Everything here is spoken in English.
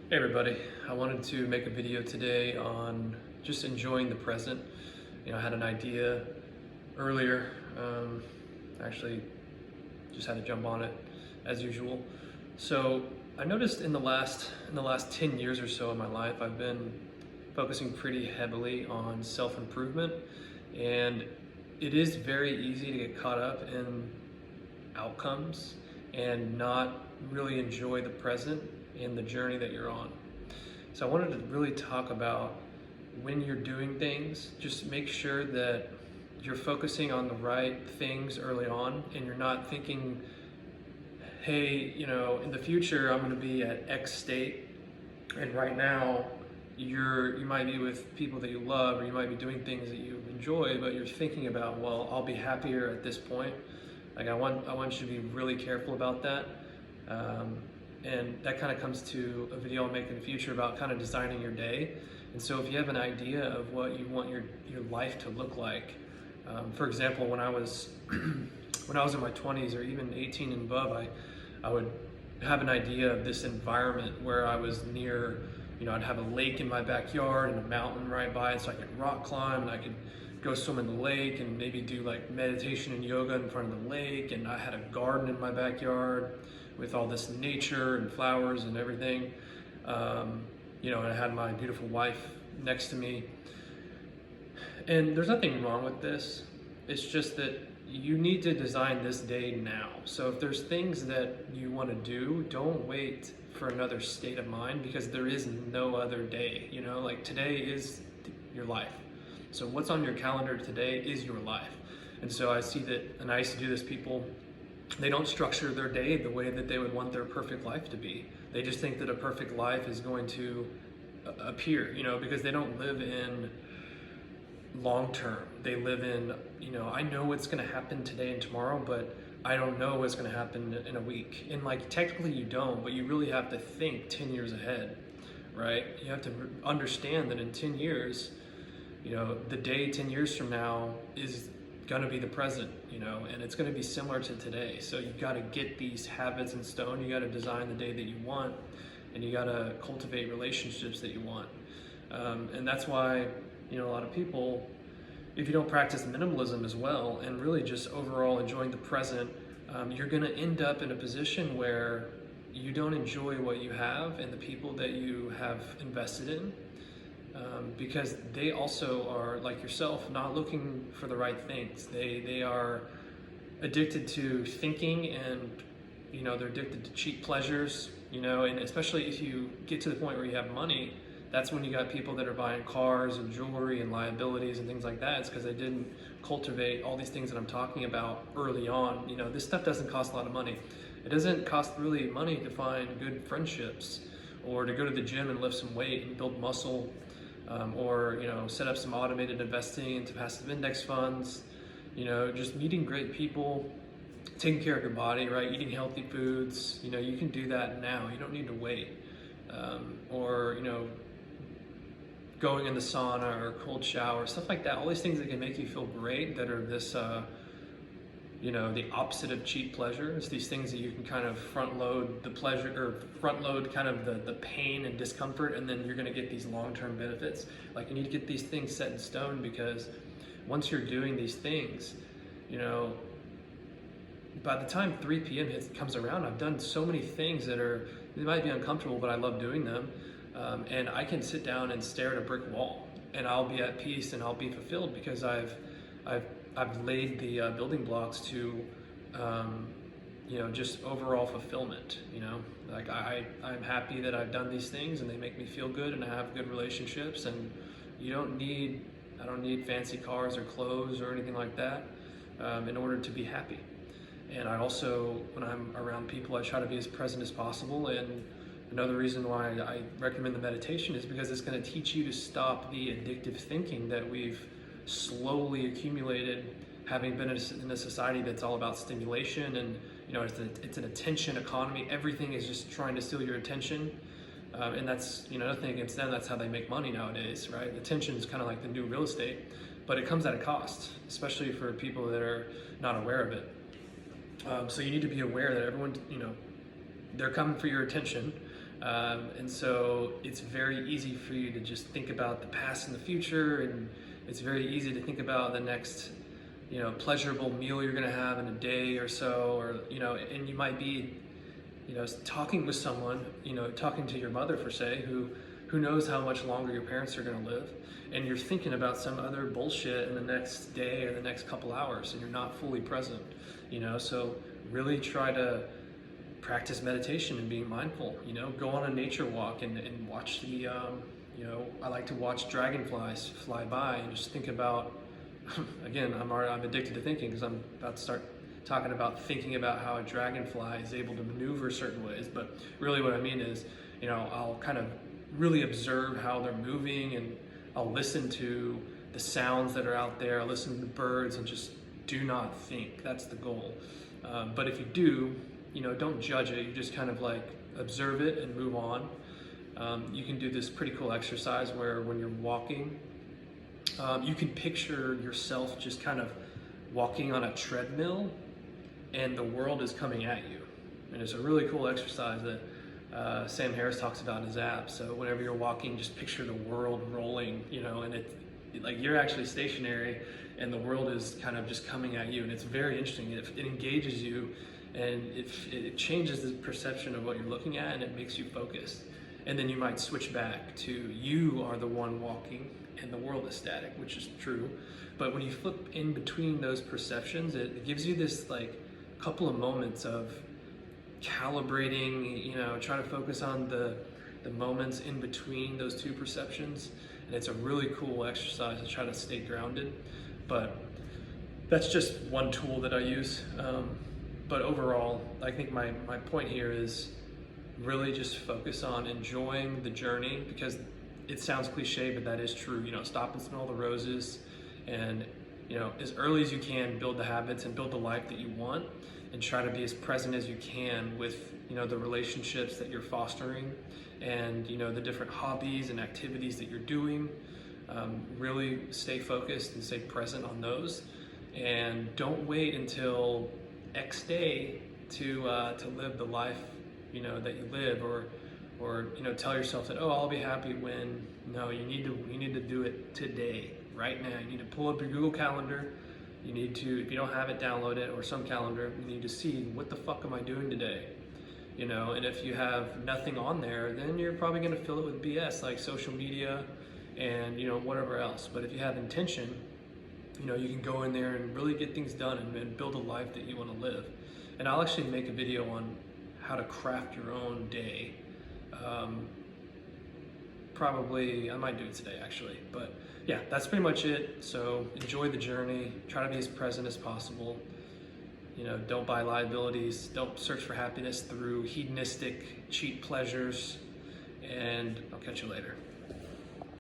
Hey everybody, I wanted to make a video today on just enjoying the present. I had an idea earlier, actually just had to jump on it as usual. So I noticed in the last 10 years or so of my life, I've been focusing pretty heavily on self-improvement, and it is very easy to get caught up in outcomes and not really enjoy the present and the journey that you're on. So I wanted to really talk about when you're doing things, just make sure that you're focusing on the right things early on and you're not thinking, hey, in the future I'm going to be at X state, and right now you might be with people that you love, or you might be doing things that you enjoy, but you're thinking about, well, I'll be happier at this point. Like, I want you to be really careful about that. And that kind of comes to a video I'll make in the future about kind of designing your day. And so if you have an idea of what you want your life to look like, for example, when I was when I was in my 20s or even 18 and above, I would have an idea of this environment where I was near, I'd have a lake in my backyard and a mountain right by it, so I could rock climb and I could go swim in the lake and maybe do like meditation and yoga in front of the lake. And I had a garden in my backyard with all this nature and flowers and everything. And I had my beautiful wife next to me. And there's nothing wrong with this. It's just that you need to design this day now. So if there's things that you want to do, don't wait for another state of mind, because there is no other day. Like, today is your life. So what's on your calendar today is your life. And so I see that, and I used to do this, people, they don't structure their day the way that they would want their perfect life to be. They just think that a perfect life is going to appear, because they don't live in long term. They live in, I know what's going to happen today and tomorrow, but I don't know what's going to happen in a week. And like, technically you don't, but you really have to think 10 years ahead, right? You have to understand that in 10 years, the day 10 years from now is going to be the present, and it's going to be similar to today. So you got to get these habits in stone. You got to design the day that you want, and you got to cultivate relationships that you want. And that's why, a lot of people, if you don't practice minimalism as well and really just overall enjoying the present, you're going to end up in a position where you don't enjoy what you have and the people that you have invested in. Because they also are, like yourself, not looking for the right things. They are addicted to thinking, and they're addicted to cheap pleasures. And especially if you get to the point where you have money, that's when you got people that are buying cars and jewelry and liabilities and things like that. It's because they didn't cultivate all these things that I'm talking about early on. This stuff doesn't cost a lot of money. It doesn't cost really money to find good friendships, or to go to the gym and lift some weight and build muscle. Or set up some automated investing into passive index funds, just meeting great people, taking care of your body, right? Eating healthy foods. You can do that now. You don't need to wait. Or going in the sauna or cold shower, stuff like that. All these things that can make you feel great, that are this the opposite of cheap pleasure. It's these things that you can kind of front load the pleasure, or front load kind of the pain and discomfort, and then you're going to get these long-term benefits. Like, you need to get these things set in stone, because once you're doing these things, by the time 3 p.m. comes around, I've done so many things that they might be uncomfortable, but I love doing them. And I can sit down and stare at a brick wall, and I'll be at peace and I'll be fulfilled, because I've laid the building blocks to, just overall fulfillment. Like, I'm happy that I've done these things and they make me feel good, and I have good relationships. And I don't need fancy cars or clothes or anything like that in order to be happy. And I also, when I'm around people, I try to be as present as possible. And another reason why I recommend the meditation is because it's going to teach you to stop the addictive thinking that we've slowly accumulated, having been in a society that's all about stimulation. And it's an attention economy. Everything is just trying to steal your attention, and that's, nothing against them. That's how they make money nowadays, right? Attention is kind of like the new real estate, but it comes at a cost, especially for people that are not aware of it. So you need to be aware that everyone, they're coming for your attention, And so it's very easy for you to just think about the past and the future, and it's very easy to think about the next, pleasurable meal you're gonna have in a day or so, or, and you might be, talking with someone, talking to your mother, for say, who knows how much longer your parents are gonna live, and you're thinking about some other bullshit in the next day or the next couple hours, and you're not fully present, so really try to practice meditation and being mindful, go on a nature walk and watch the, I like to watch dragonflies fly by and just think about, again, I'm addicted to thinking because I'm about to start talking about thinking about how a dragonfly is able to maneuver certain ways. But really what I mean is, I'll kind of really observe how they're moving, and I'll listen to the sounds that are out there. I'll listen to the birds and just do not think. That's the goal. But if you do, don't judge it. You just kind of like observe it and move on. You can do this pretty cool exercise where when you're walking, you can picture yourself just kind of walking on a treadmill and the world is coming at you. And it's a really cool exercise that Sam Harris talks about in his app. So whenever you're walking, just picture the world rolling, and it's like you're actually stationary and the world is kind of just coming at you. And it's very interesting. It engages you, and it changes the perception of what you're looking at, and it makes you focused. And then you might switch back to you are the one walking and the world is static, which is true. But when you flip in between those perceptions, it gives you this like couple of moments of calibrating, trying to focus on the moments in between those two perceptions. And it's a really cool exercise to try to stay grounded. But that's just one tool that I use. But overall, I think my point here is really just focus on enjoying the journey, because it sounds cliche, but that is true. Stop and smell the roses, and as early as you can, build the habits and build the life that you want, and try to be as present as you can with the relationships that you're fostering, and the different hobbies and activities that you're doing. Really stay focused and stay present on those, and don't wait until X day to live the life that you live, or tell yourself that, oh, I'll be happy when. No, you need to do it today, right now. You need to pull up your Google Calendar. You need to, if you don't have it, download it, or some calendar. You need to see, what the fuck am I doing today? And if you have nothing on there, then you're probably going to fill it with BS like social media and whatever else. But if you have intention, you can go in there and really get things done and build a life that you want to live. And I'll actually make a video on how to craft your own day. Probably, I might do it today actually, but yeah, that's pretty much it. So enjoy the journey, try to be as present as possible. Don't buy liabilities, don't search for happiness through hedonistic, cheap pleasures, and I'll catch you later.